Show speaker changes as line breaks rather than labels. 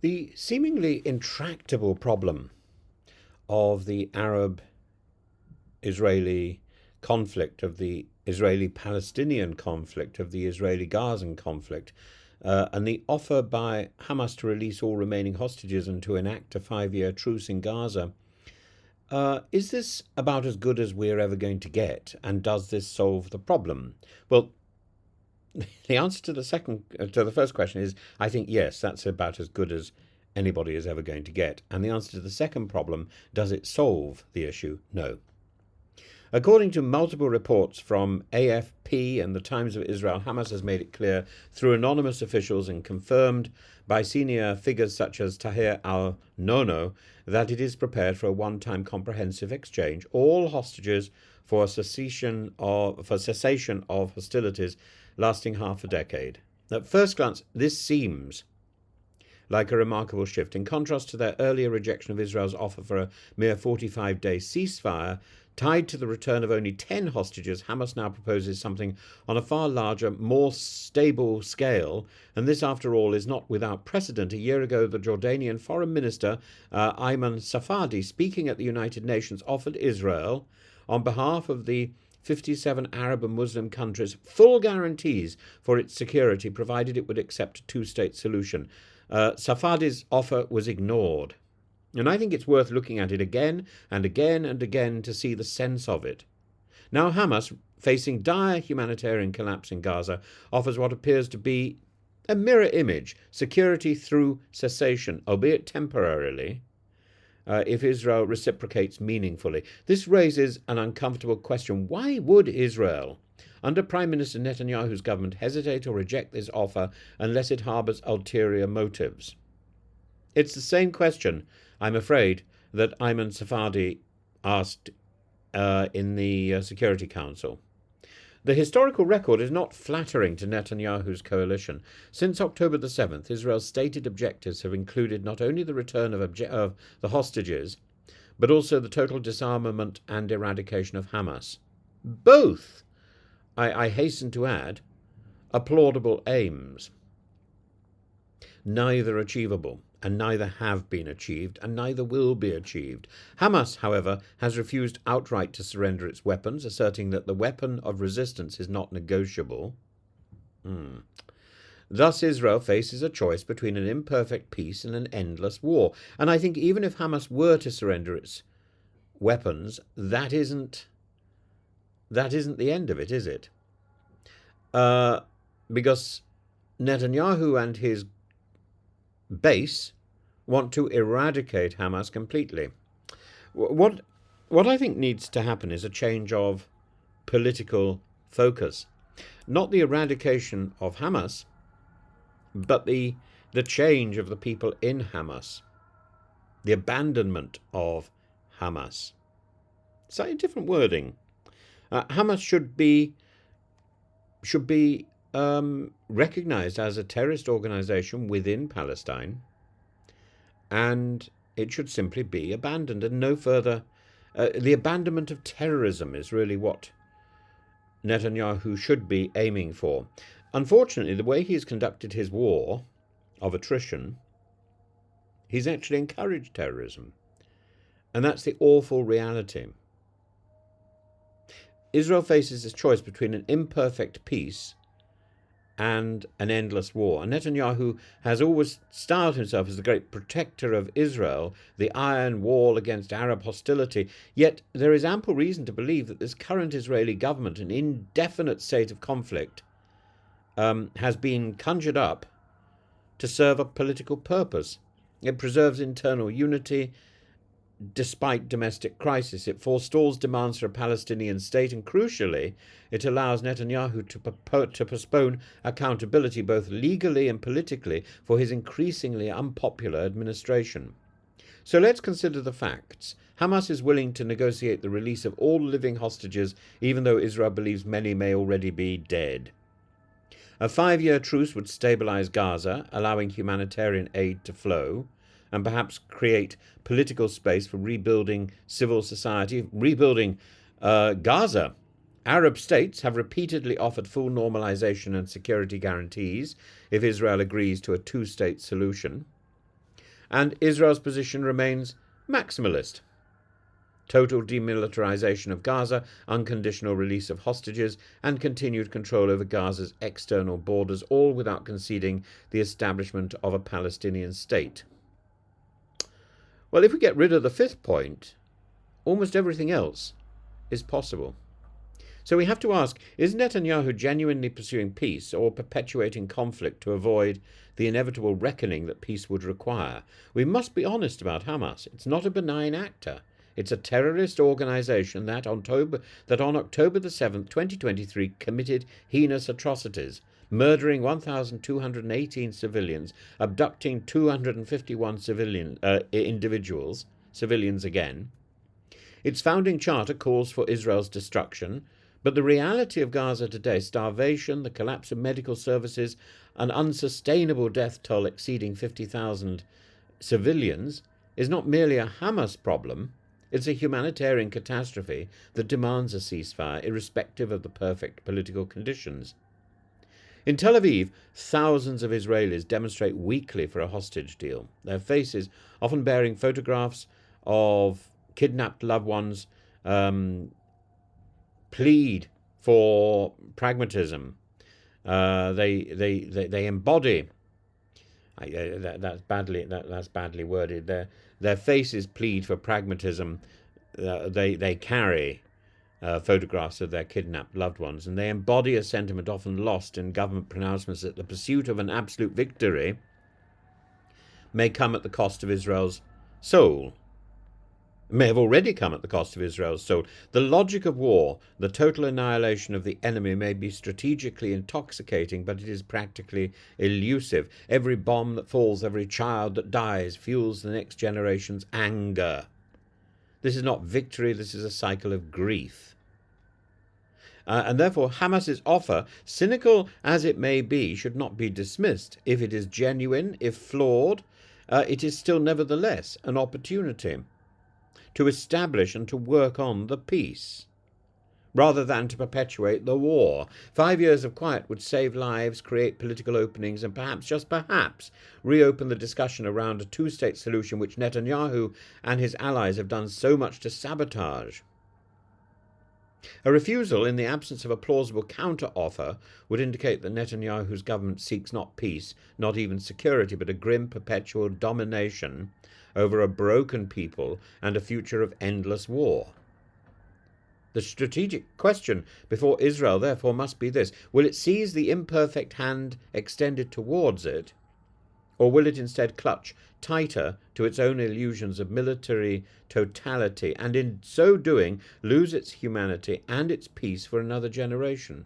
The seemingly intractable problem of the Arab-Israeli conflict, of the Israeli-Palestinian conflict, of the Israeli-Gazan conflict, and the offer by Hamas to release all remaining hostages and to enact a 5-year truce in Gaza. Is this about as good as we're ever going to get? And does this solve the problem? Well, the answer to the first question is, I think yes, that's about as good as anybody is ever going to get. And the answer to the second problem, does it solve the issue? No. According to multiple reports from AFP and the Times of Israel, Hamas has made it clear through anonymous officials and confirmed by senior figures such as Tahir al-Nono that it is prepared for a one-time comprehensive exchange, all hostages for cessation of hostilities lasting half a decade. At first glance, this seems like a remarkable shift. In contrast to their earlier rejection of Israel's offer for a mere 45-day ceasefire, tied to the return of only 10 hostages, Hamas now proposes something on a far larger, more stable scale. And this, after all, is not without precedent. A year ago, the Jordanian Foreign Minister, Ayman Safadi, speaking at the United Nations, offered Israel, on behalf of the 57 Arab and Muslim countries, full guarantees for its security, provided it would accept a two-state solution. Safadi's offer was ignored. And I think it's worth looking at it again and again and again to see the sense of it. Now Hamas, facing dire humanitarian collapse in Gaza, offers what appears to be a mirror image: security through cessation, albeit temporarily, if Israel reciprocates meaningfully. This raises an uncomfortable question. Why would Israel, under Prime Minister Netanyahu's government, hesitate or reject this offer unless it harbours ulterior motives? It's the same question, I'm afraid, that Ayman Safadi asked in the Security Council. The historical record is not flattering to Netanyahu's coalition. Since October the 7th, Israel's stated objectives have included not only the return of the hostages, but also the total disarmament and eradication of Hamas. Both, I hasten to add, applaudable aims. Neither achievable, and neither have been achieved, and neither will be achieved. Hamas, however, has refused outright to surrender its weapons, asserting that the weapon of resistance is not negotiable. Thus, Israel faces a choice between an imperfect peace and an endless war. And I think even if Hamas were to surrender its weapons, that isn't the end of it, is it? Because Netanyahu and his base want to eradicate Hamas completely. What I think needs to happen is a change of political focus. Not the eradication of Hamas, but the change of the people in Hamas. The abandonment of Hamas. Slightly different wording. Hamas should be recognized as a terrorist organization within Palestine, and it should simply be abandoned and no further. The abandonment of terrorism is really what Netanyahu should be aiming for. Unfortunately, the way he has conducted his war of attrition, he's actually encouraged terrorism. And that's the awful reality. Israel faces this choice between an imperfect peace and an endless war. And Netanyahu has always styled himself as the great protector of Israel, the iron wall against Arab hostility. Yet there is ample reason to believe that this current Israeli government, an indefinite state of conflict, has been conjured up to serve a political purpose. It preserves internal unity despite domestic crisis. It forestalls demands for a Palestinian state, and crucially, it allows Netanyahu to postpone accountability both legally and politically for his increasingly unpopular administration. So let's consider the facts. Hamas is willing to negotiate the release of all living hostages, even though Israel believes many may already be dead. A 5-year truce would stabilize Gaza, allowing humanitarian aid to flow, and perhaps create political space for rebuilding civil society, rebuilding Gaza. Arab states have repeatedly offered full normalization and security guarantees if Israel agrees to a two-state solution. and Israel's position remains maximalist. Total demilitarization of Gaza, unconditional release of hostages, and continued control over Gaza's external borders, all without conceding the establishment of a Palestinian state. Well, if we get rid of the fifth point, almost everything else is possible. So we have to ask, is Netanyahu genuinely pursuing peace or perpetuating conflict to avoid the inevitable reckoning that peace would require? We must be honest about Hamas. It's not a benign actor. It's a terrorist organization that on October the 7th, 2023, committed heinous atrocities, murdering 1,218 civilians, abducting 251 individuals, civilians again. Its founding charter calls for Israel's destruction, but the reality of Gaza today, starvation, the collapse of medical services, an unsustainable death toll exceeding 50,000 civilians, is not merely a Hamas problem. It's a humanitarian catastrophe that demands a ceasefire, irrespective of the perfect political conditions. In Tel Aviv, thousands of Israelis demonstrate weekly for a hostage deal, their faces often bearing photographs of kidnapped loved ones, plead for pragmatism. They embody. That's badly worded. Their faces plead for pragmatism. They carry photographs of their kidnapped loved ones, and they embody a sentiment often lost in government pronouncements that the pursuit of an absolute victory may come at the cost of Israel's soul. It may have already come at the cost of Israel's soul. The logic of war, the total annihilation of the enemy, may be strategically intoxicating, but it is practically elusive. Every bomb that falls, every child that dies, fuels the next generation's anger. This is not victory, this is a cycle of grief. And therefore, Hamas's offer, cynical as it may be, should not be dismissed. If it is genuine, if flawed, it is still nevertheless an opportunity to establish and to work on the peace, rather than to perpetuate the war. 5 years of quiet would save lives, create political openings, and perhaps, just perhaps, reopen the discussion around a two-state solution which Netanyahu and his allies have done so much to sabotage. A refusal, in the absence of a plausible counter-offer, would indicate that Netanyahu's government seeks not peace, not even security, but a grim, perpetual domination over a broken people and a future of endless war. The strategic question before Israel, therefore, must be this: will it seize the imperfect hand extended towards it, or will it instead clutch tighter to its own illusions of military totality, and in so doing lose its humanity and its peace for another generation?